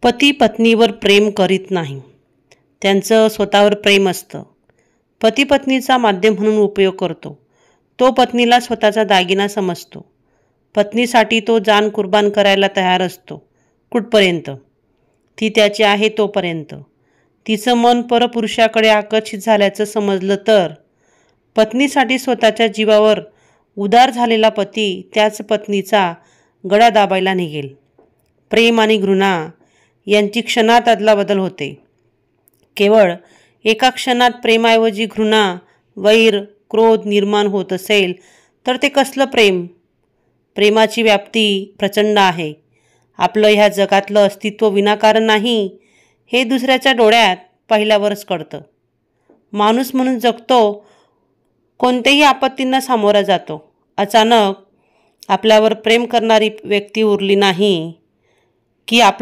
पती पत्नीवर प्रेम करीत नाही, त्यांचं स्वतःवर प्रेम असतं. पती पत्नीचा माध्यम म्हणून उपयोग करतो. तो पत्नीला स्वतःचा दागिना समजतो. पत्नीसाठी तो जान कुर्बान करायला तयार असतो. कुठपर्यंत? ती त्याची आहे तोपर्यंत. तिचं मन परपुरुषाकडे आकर्षित झाल्याचं समजलं तर. पत्नीसाठी स्वतःच्या जीवावर उदार झालेला पती त्याच पत्नीचा गळा दाबायला निघेल. प्रेम आणि घृणा यांची क्षणात अदलाबदल होते. केवळ एका क्षणात प्रेमाऐवजी घृणा, वैर, क्रोध निर्माण होत असेल तर ते कसलं प्रेम? प्रेमाची व्याप्ती प्रचंड आहे. आपलं ह्या जगातलं अस्तित्व विनाकारण नाही हे दुसऱ्याच्या डोळ्यात पाहिल्यावरच कळतं. माणूस म्हणून जगतो, कोणत्याही आपत्तींना सामोरा जातो. अचानक आपल्यावर प्रेम करणारी व्यक्ती उरली नाही की